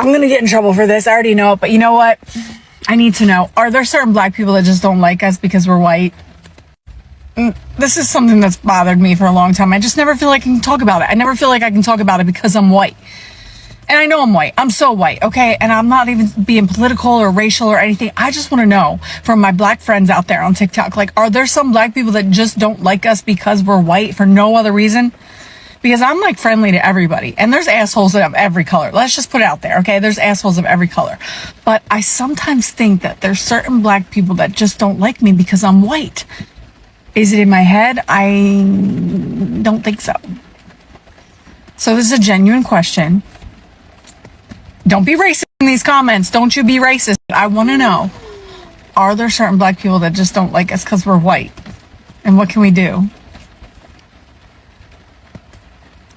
I'm going to get in trouble for this. I already know it, but you know what? I need to know. Are there certain black people that just don't like us because we're white? This is something that's bothered me for a long time. I just never feel like I can talk about it. I never feel like I can talk about it because I'm white. And I know I'm white. I'm so white, okay? And I'm not even being political or racial or anything. I just want to know from my black friends out there on TikTok, like, are there some black people that just don't like us because we're white for no other reason? Because I'm like friendly to everybody. And there's assholes of every color. Let's just put it out there, okay? There's assholes of every color. But I sometimes think that there's certain black people that just don't like me because I'm white. Is it in my head? I don't think so. So this is a genuine question. Don't be racist in these comments. Don't you be racist. I want to know, are there certain black people that just don't like us because we're white? And what can we do?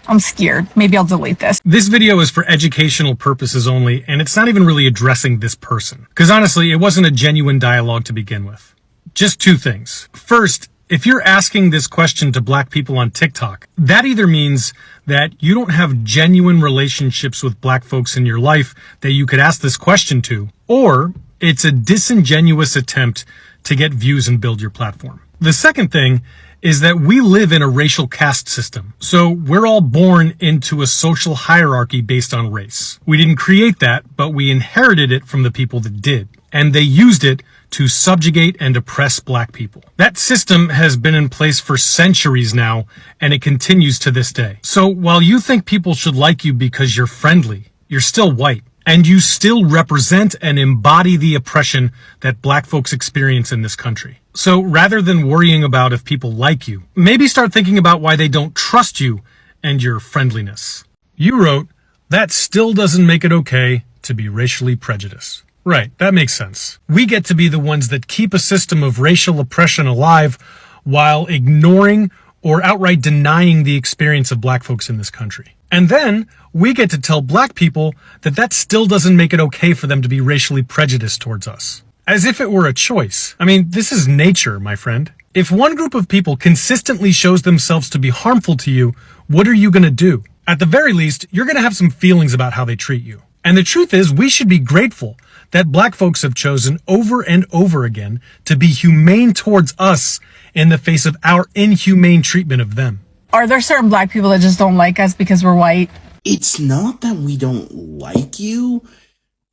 I'm scared. Maybe I'll delete this. This video is for educational purposes only, and it's not even really addressing this person. Because honestly, it wasn't a genuine dialogue to begin with. Just two things. First, if you're asking this question to black people on TikTok, that either means that you don't have genuine relationships with black folks in your life that you could ask this question to, or it's a disingenuous attempt to get views and build your platform. The second thing is that we live in a racial caste system. So we're all born into a social hierarchy based on race. We didn't create that, but we inherited it from the people that did. And they used it to subjugate and oppress black people. That system has been in place for centuries now, and it continues to this day. So while you think people should like you because you're friendly, you're still white. And you still represent and embody the oppression that black folks experience in this country. So rather than worrying about if people like you, maybe start thinking about why they don't trust you and your friendliness. You wrote, "That still doesn't make it okay to be racially prejudiced." Right, that makes sense. We get to be the ones that keep a system of racial oppression alive while ignoring or outright denying the experience of black folks in this country. And then we get to tell black people that that still doesn't make it okay for them to be racially prejudiced towards us. As if it were a choice. I mean, this is nature, my friend. If one group of people consistently shows themselves to be harmful to you, what are you going to do? At the very least, you're going to have some feelings about how they treat you. And the truth is, we should be grateful that black folks have chosen over and over again to be humane towards us in the face of our inhumane treatment of them. Are there certain black people that just don't like us because we're white? It's not that we don't like you.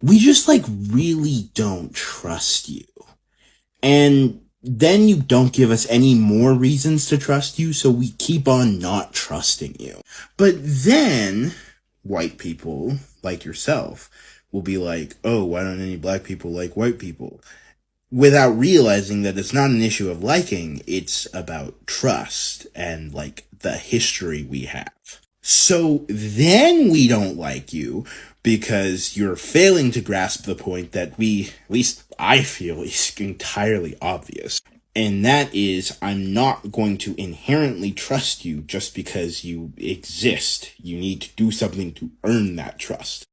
We just, really don't trust you. And then you don't give us any more reasons to trust you, so we keep on not trusting you. But then, white people, like yourself, will be like, oh, why don't any black people like white people? Without realizing that it's not an issue of liking, it's about trust and, the history we have. So then we don't like you because you're failing to grasp the point that at least I feel, is entirely obvious. And that is, I'm not going to inherently trust you just because you exist. You need to do something to earn that trust.